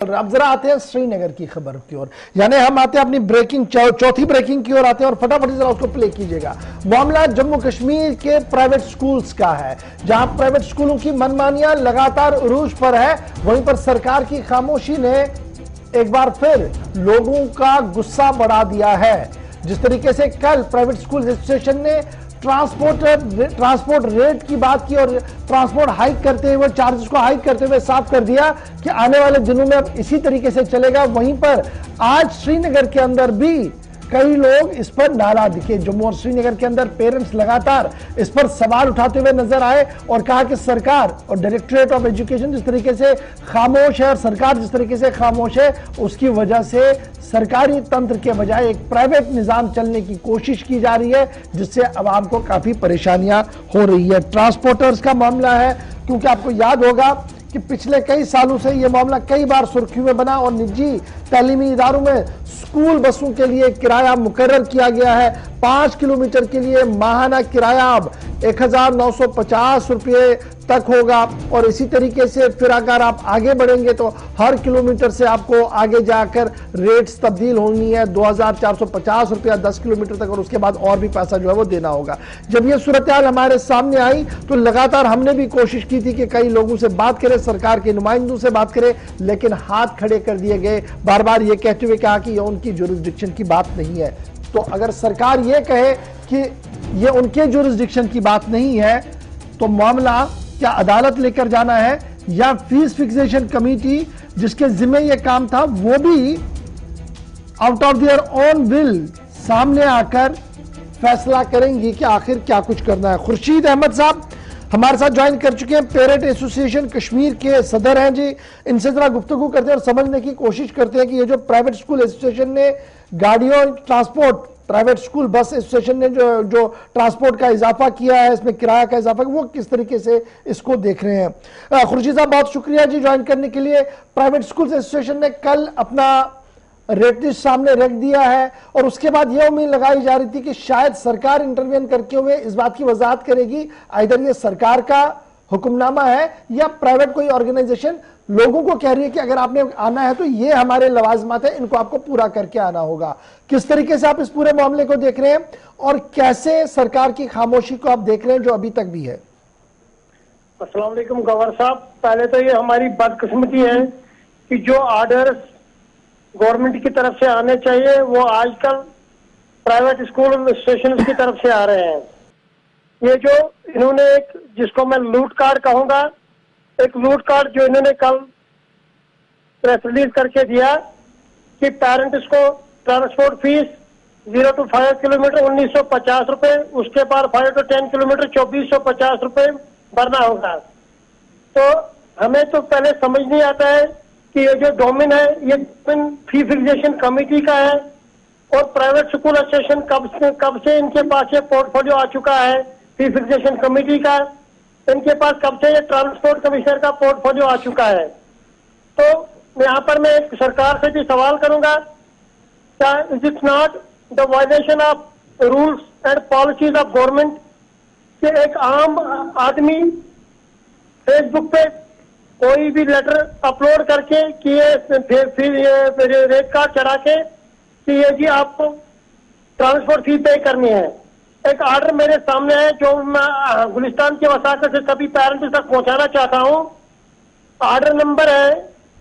अब जरा आते हैं श्रीनगर की खबर की ओर, यानी हम आते हैं अपनी ब्रेकिंग चौथी ब्रेकिंग की ओर आते हैं और फटाफट जरा उसको प्ले कीजिएगा। मामला जम्मू कश्मीर के प्राइवेट स्कूल्स का है, जहां प्राइवेट स्कूलों की मनमानियां लगातार उरूज पर है। वहीं पर सरकार की खामोशी ने एक बार फिर लोगों का गुस्सा बढ़ा दिया है। जिस तरीके से कल प्राइवेट स्कूल एसोसिएशन ने ट्रांसपोर्ट रेट की बात की और ट्रांसपोर्ट हाइक करते हुए, चार्जेस को हाइक करते हुए साफ कर दिया कि आने वाले दिनों में अब इसी तरीके से चलेगा। वहीं पर आज श्रीनगर के अंदर भी कई लोग इस पर नाराज दिखे। जम्मू और श्रीनगर के अंदर पेरेंट्स लगातार इस पर सवाल उठाते हुए नजर आए और कहा कि सरकार और डायरेक्टरेट ऑफ एजुकेशन जिस तरीके से खामोश है और सरकार जिस तरीके से खामोश है, उसकी वजह से सरकारी तंत्र के बजाय एक प्राइवेट निजाम चलने की कोशिश की जा रही है, जिससे आवाम को काफी परेशानियां हो रही है। ट्रांसपोर्टर्स का मामला है, क्योंकि आपको याद होगा कि पिछले कई सालों से यह मामला कई बार सुर्खियों में बना और निजी तालीमी इदारों में स्कूल बसों के लिए किराया मुकर्रर किया गया है। 5 किलोमीटर के लिए माहाना किराया अब 1950 रुपये तक होगा और इसी तरीके से फिर अगर आप आगे बढ़ेंगे तो हर किलोमीटर से आपको आगे जाकर रेट्स तब्दील होनी है 2450 रुपया 10 किलोमीटर तक, और उसके बाद और भी पैसा जो है वो देना होगा। जब ये सूरत हाल हमारे सामने आई तो लगातार हमने भी कोशिश की थी कि कई लोगों से बात करें, सरकार के नुमाइंदों से बात करें, लेकिन हाथ खड़े कर दिए गए, बार बार ये कहते हुए कहा कि ये उनकी जुरिसडिक्शन की बात नहीं है। तो अगर सरकार ये कहे कि ये उनके जुरिसडिक्शन की बात नहीं है तो मामला क्या अदालत लेकर जाना है या फीस फिक्सेशन कमेटी जिसके जिम्मे ये काम था वो भी out of their own will सामने आकर फैसला करेंगी कि आखिर क्या कुछ करना है। खुर्शीद अहमद साहब हमारे साथ ज्वाइन कर चुके हैं, पेरेंट एसोसिएशन कश्मीर के सदर हैं जी। इनसे जरा गुफ्तगू करते हैं और समझने की कोशिश करते हैं कि ये जो प्राइवेट स्कूल एसोसिएशन ने गाड़ियों transport private school bus association ने जो ट्रांसपोर्ट का इजाफा किया है, इसमें किराया का इजाफा, वो किस तरीके से इसको देख रहे हैं। खुर्शीद साहब बहुत शुक्रिया जी ज्वाइन करने के लिए। प्राइवेट स्कूल एसोसिएशन ने कल अपना रेट लिस्ट सामने रख दिया है और उसके बाद यह उम्मीद लगाई जा रही थी कि शायद सरकार इंटरवेन करके हुए इस बात की वजाहत करेगी, आइदर ये सरकार का हुक्मनामा है या प्राइवेट कोई ऑर्गेनाइजेशन लोगों को कह रही है कि अगर आपने आना है तो ये हमारे लवाजमात है, इनको आपको पूरा करके आना होगा। किस तरीके से आप इस पूरे मामले को देख रहे हैं और कैसे सरकार की खामोशी को आप देख रहे हैं जो अभी तक भी है? अस्सलाम वालेकुम गवर्नर साहब, पहले तो ये हमारी बदकिस्मती है कि जो ऑर्डर्स गवर्नमेंट की तरफ से आने चाहिए वो आजकल प्राइवेट स्कूल एसोसिएशन की तरफ से आ रहे हैं। ये जो इन्होंने एक, जिसको मैं लूट कार्ड कहूंगा, एक लूट कार्ड जो इन्होंने कल प्रेस रिलीज करके दिया कि पेरेंट्स को ट्रांसपोर्ट फीस 0 to 5 किलोमीटर 1950 रुपए, उसके बाद 5 to 10 किलोमीटर 2450 रुपए भरना होगा। तो हमें तो पहले समझ नहीं आता है कि ये जो डोमेन है ये फी फिक्सेशन कमेटी का है और प्राइवेट स्कूल एसोसिएशन कब से इनके पास ये पोर्टफोलियो आ चुका है फी फिक्सेशन कमेटी का, इनके पास कब से ये ट्रांसपोर्ट कमिश्नर का पोर्टफोलियो आ चुका है। तो यहाँ पर मैं सरकार से भी सवाल करूंगा, क्या is it not the violation of rules and policies of government कि एक आम आदमी फेसबुक पे कोई भी लेटर अपलोड करके कि ये रेट कार्ड चढ़ा के कि ये जी आपको ट्रांसपोर्ट फी पे करनी है। एक ऑर्डर मेरे सामने है जो मैं गुलिस्तान के वसाकत से सभी पेरेंट्स तक पहुंचाना चाहता हूं। ऑर्डर नंबर है,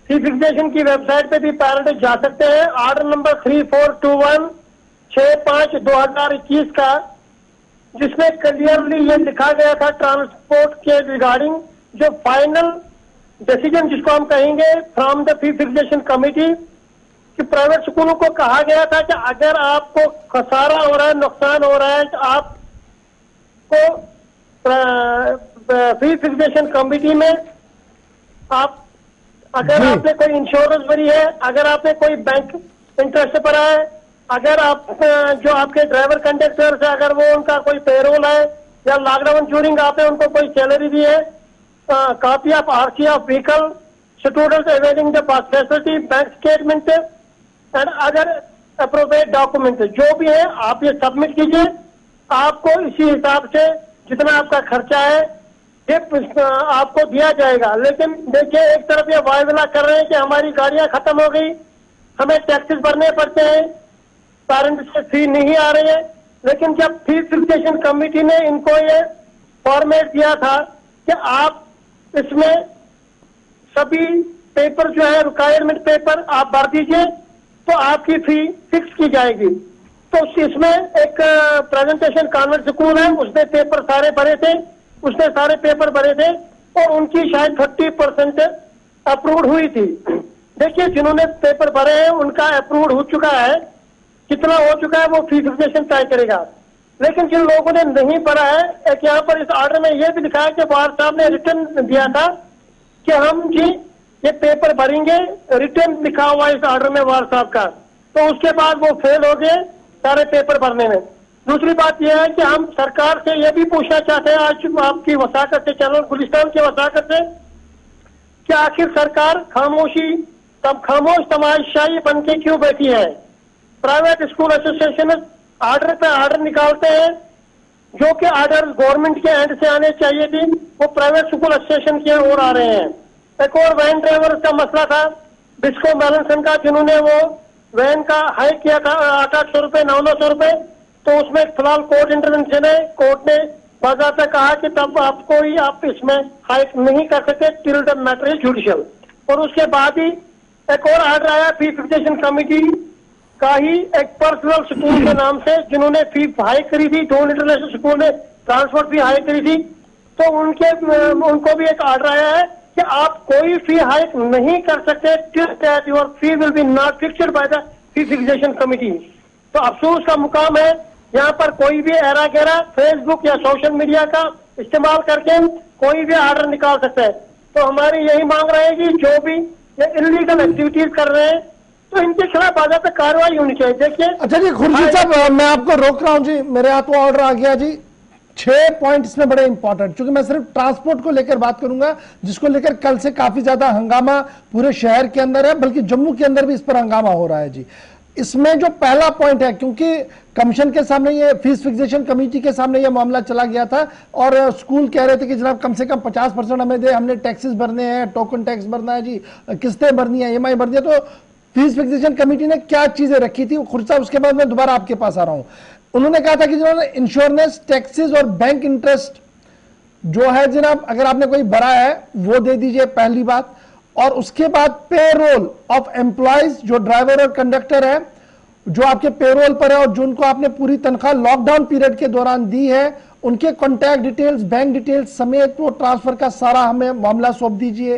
फी फिक्सेशन की वेबसाइट पे भी पेरेंट्स जा सकते हैं। ऑर्डर नंबर 3421 65/2021 का, जिसमें क्लियरली ये लिखा गया था ट्रांसपोर्ट के रिगार्डिंग जो फाइनल डिसीजन जिसको हम कहेंगे from the fee fixation committee, कि प्राइवेट स्कूलों को कहा गया था कि अगर आपको खसारा हो रहा है, नुकसान हो रहा है, तो आपको फी फिक्सेशन कमेटी में आप, अगर आपने कोई इंश्योरेंस भरी है, अगर आपने कोई बैंक इंटरेस्ट भरा है, अगर आप जो आपके ड्राइवर कंडक्टर से अगर वो उनका कोई पेरोल है या लॉकडाउन ड्यूरिंग आपने उनको कोई सैलरी दी है, copy of RC of vehicle, students availing the facility, bank statement and अगर अप्रोप्रिएट डॉक्यूमेंट जो भी है आप ये सबमिट कीजिए। आपको इसी हिसाब से जितना आपका खर्चा है ये आपको दिया जाएगा। लेकिन देखिए, एक तरफ ये वायदा कर रहे हैं कि हमारी गाड़ियां खत्म हो गई, हमें टैक्सेस भरने पड़ते हैं, पेरेंट्स से फी नहीं आ रही है। लेकिन जब फी फिक्सेशन कमेटी ने इनको ये फॉर्मेट दिया था कि आप इसमें सभी पेपर जो है रिक्वायरमेंट पेपर आप भर दीजिए तो आपकी फी फिक्स की जाएगी। तो इसमें एक प्रेजेंटेशन कॉन्वेंट स्कूल है, उसने पेपर सारे भरे थे, उसने सारे पेपर भरे थे और उनकी शायद 30% अप्रूव्ड हुई थी। देखिए, जिन्होंने पेपर भरे हैं उनका अप्रूव्ड हो चुका है, कितना हो चुका है वो फी फिक्सेशन तय करेगा। लेकिन जिन लोगों ने नहीं पढ़ा है, एक यहाँ पर इस ऑर्डर में यह भी लिखा है कि वार साहब ने रिटर्न दिया था कि हम जी ये पेपर भरेंगे, रिटर्न लिखा हुआ है इस ऑर्डर में वार साहब का, तो उसके बाद वो फेल हो गए सारे पेपर भरने में। दूसरी बात यह है कि हम सरकार से यह भी पूछना चाहते हैं आज आपकी वसाकत से, चैनल गुलिस्तान की वसाकत से, कि आखिर सरकार खामोश तमाशाई बन के क्यों बैठी है। प्राइवेट स्कूल एसोसिएशन ऑर्डर पे ऑर्डर निकालते हैं, जो कि ऑर्डर गवर्नमेंट के एंड से आने चाहिए थी, वो प्राइवेट स्कूल एसोसिएशन की ओर आ रहे हैं। एक और वैन ड्राइवर का मसला था बिस्को बैलेंसन का, जिन्होंने वो वैन का हाइक किया था 800 रुपए 900 रुपए, तो उसमें फिलहाल कोर्ट इंटरवेंशन है। कोर्ट ने बाकायदा कहा कि तब आपको ही आप इसमें हाइक नहीं कर सकते till the matter is judicial. और उसके बाद ही एक और ऑर्डर आया फी फिक्सेशन कमेटी का ही एक पर्सनल स्कूल के नाम से, जिन्होंने फी हाइक करी थी, डोन इंटरनेशनल स्कूल ने ट्रांसपोर्ट फी हाइक करी थी, तो उनको भी एक ऑर्डर आया है कि आप कोई फी हाइक नहीं कर सकते till that your fee will be not fixed by the fee fixation committee. तो अफसोस का मुकाम है, यहाँ पर कोई भी एरा गैरा फेसबुक या सोशल मीडिया का इस्तेमाल करके कोई भी ऑर्डर निकाल सकता है। तो हमारी यही मांग रहे हैं कि जो भी ये इलीगल एक्टिविटीज कर रहे हैं तो इनके खिलाफ बाकायदा कार्रवाई होनी चाहिए। देखिए, अच्छा जी खुर्शीद साहब, मैं आपको रोक रहा हूं जी, मेरे हाथ में ऑर्डर आ गया जी। 6 पॉइंट इसमें बड़े इंपॉर्टेंट, क्योंकि मैं सिर्फ ट्रांसपोर्ट को लेकर बात करूंगा, जिसको लेकर कल से काफी ज्यादा हंगामा पूरे शहर के अंदर है, बल्कि जम्मू के अंदर भी इस पर हंगामा हो रहा है जी। इसमें जो पहला पॉइंट है, क्योंकि कमीशन के सामने ये फीस फिक्सेशन कमेटी के सामने ये मामला चला गया था और स्कूल कह रहे थे कि जनाब कम से कम 50% हमें दे, हमने टैक्सेस भरने हैं, टोकन टैक्स भरना है जी, किस्तें भरनी है, EMI भरनी है। तो फीस फिक्सेशन कमेटी ने क्या चीजें रखी थी खुर्शीद साहब, उसके बाद मैं दोबारा आपके पास आ रहा हूं। उन्होंने कहा था कि जिन्होंने इंश्योरेंस, टैक्सेस और बैंक इंटरेस्ट जो है जनाब, अगर आपने कोई भरा है वो दे दीजिए, पहली बात। और उसके बाद पेरोल ऑफ एम्प्लॉयज, जो ड्राइवर और कंडक्टर है जो आपके पेरोल पर है और जिनको आपने पूरी तनख्वाह लॉकडाउन पीरियड के दौरान दी है, उनके कॉन्टैक्ट डिटेल्स, बैंक डिटेल्स समेत वो ट्रांसफर का सारा हमें मामला सौंप दीजिए।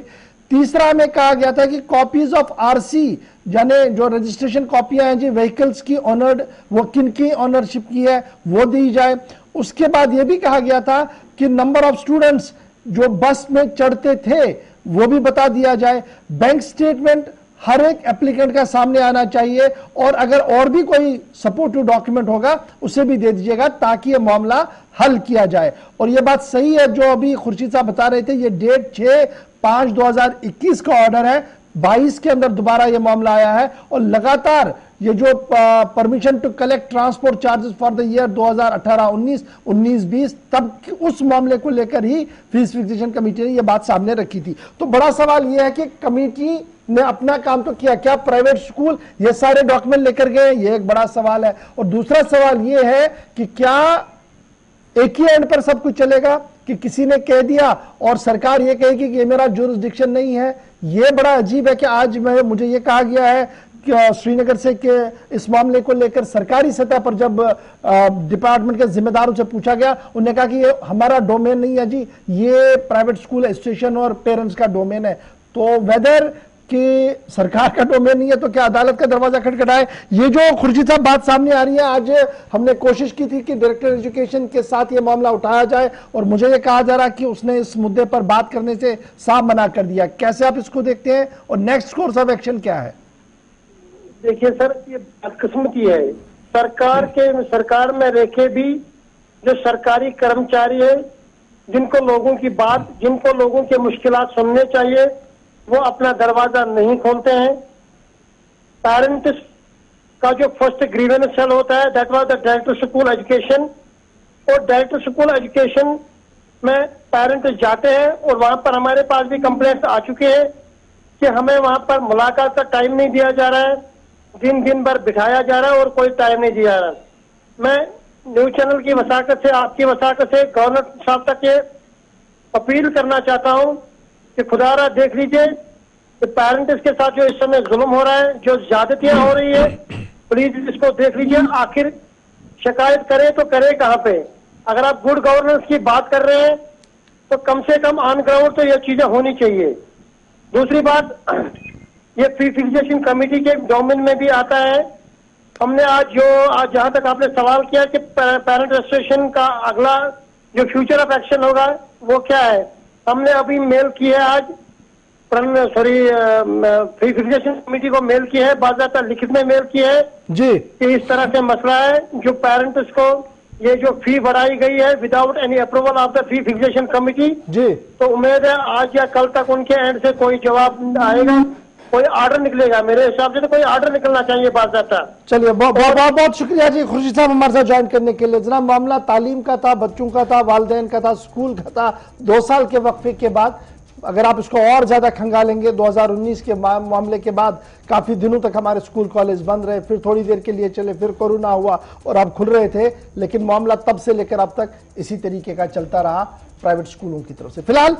तीसरा हमें कहा गया था कि कॉपीज ऑफ आरसी, यानी जो रजिस्ट्रेशन कॉपियां हैं जी व्हीकल्स की ऑनर्ड, वो किन की ऑनरशिप की है वो दी जाए। उसके बाद यह भी कहा गया था कि नंबर ऑफ स्टूडेंट्स जो बस में चढ़ते थे वो भी बता दिया जाए। बैंक स्टेटमेंट हर एक एप्लीकेंट का सामने आना चाहिए, और अगर और भी कोई सपोर्टिव डॉक्यूमेंट होगा उसे भी दे दीजिएगा, ताकि यह मामला हल किया जाए। और यह बात सही है जो अभी खुर्शीद साहब बता रहे थे, यह डेट 6/5/2021 का ऑर्डर है, 22 के अंदर दोबारा यह मामला आया है। और लगातार ये जो permission to collect transport charges for the year 2018-19, 19-20, तब उस मामले को लेकर ही फीस फिक्सेशन कमेटी ने यह बात सामने रखी थी। तो बड़ा सवाल यह है कि कमेटी ने अपना काम तो किया, क्या प्राइवेट स्कूल ये सारे डॉक्यूमेंट लेकर गए, ये एक बड़ा सवाल है। और दूसरा सवाल यह है कि क्या एक ही एंड पर सब कुछ चलेगा, कि किसी ने कह दिया और सरकार ये कहेगी कि ये मेरा जुरिसडिक्शन नहीं है। ये बड़ा अजीब है कि आज मुझे ये कहा गया है कि श्रीनगर से कि इस मामले को लेकर सरकारी सतह पर जब डिपार्टमेंट के जिम्मेदारों से पूछा गया, उन्होंने कहा कि ये हमारा डोमेन नहीं है जी, ये प्राइवेट स्कूल एसोसिएशन और पेरेंट्स का डोमेन है। तो वेदर कि सरकार का डोमेन नहीं है तो क्या अदालत का दरवाजा खटखटाए। ये जो खुर्शीद साहब बात सामने आ रही है, आज हमने कोशिश की थी कि डायरेक्टर एजुकेशन के साथ ये मामला उठाया जाए, और मुझे ये कहा जा रहा कि उसने इस मुद्दे पर बात करने से साफ मना कर दिया। कैसे आप इसको देखते हैं और नेक्स्ट कोर्स ऑफ एक्शन क्या है? देखिए सर, ये बदकिस्मती है, सरकार में रेखे भी जो सरकारी कर्मचारी है, जिनको लोगों की बात, जिनको लोगों की मुश्किलात सुनने चाहिए, वो अपना दरवाजा नहीं खोलते हैं। पेरेंट्स का जो फर्स्ट ग्रीवेंस सेल होता है, that was the director school education, और डायरेक्टर स्कूल एजुकेशन में पेरेंट्स जाते हैं और वहां पर हमारे पास भी कंप्लेंट्स आ चुके हैं कि हमें वहां पर मुलाकात का टाइम नहीं दिया जा रहा है, दिन दिन भर बिठाया जा रहा है और कोई टाइम नहीं दिया जा रहा है। मैं न्यूज चैनल की वसाकत से, आपकी वसाकत से गवर्नर साहब तक ये अपील करना चाहता हूं कि खुदारा देख लीजिए कि पेरेंट्स के साथ जो इस समय जुल्म हो रहा है, जो ज्यादतियां हो रही है, प्लीज इसको देख लीजिए। आखिर शिकायत करे तो करे कहाँ पे? अगर आप गुड गवर्नेंस की बात कर रहे हैं तो कम से कम ऑन ग्राउंड तो ये चीजें होनी चाहिए। दूसरी बात, ये फी फिक्सेशन कमेटी के डोमेन में भी आता है। हमने आज जहां तक आपने सवाल किया कि पेरेंट रजिस्ट्रेशन का अगला जो फ्यूचर ऑफ एक्शन होगा वो क्या है, हमने अभी मेल की है आज फी फिक्सेशन कमेटी को मेल की है, बाकायदा लिखित में मेल की है जी कि इस तरह से मसला है, जो पेरेंट्स को ये जो फी बढ़ाई गई है without any approval of the fee fixation committee, जी तो उम्मीद है आज या कल तक उनके एंड से कोई जवाब आएगा, कोई ऑर्डर निकलेगा। मेरे हिसाब से तो कोई ऑर्डर निकलना चाहिए बाकायदा। चलिए बहुत शुक्रिया जी खुर्शीद साहब हमारे साथ ज्वाइन करने के लिए। जनाब, मामला तालीम का था, बच्चों का था, वालिदैन का था, स्कूल का था। 2 साल के वक्फे के बाद अगर आप इसको और ज्यादा खंगालेंगे, 2019 के मामले के बाद काफी दिनों तक हमारे स्कूल कॉलेज बंद रहे, फिर थोड़ी देर के लिए चले, फिर कोरोना हुआ और अब खुल रहे थे, लेकिन मामला तब से लेकर अब तक इसी तरीके का चलता रहा प्राइवेट स्कूलों की तरफ से। फिलहाल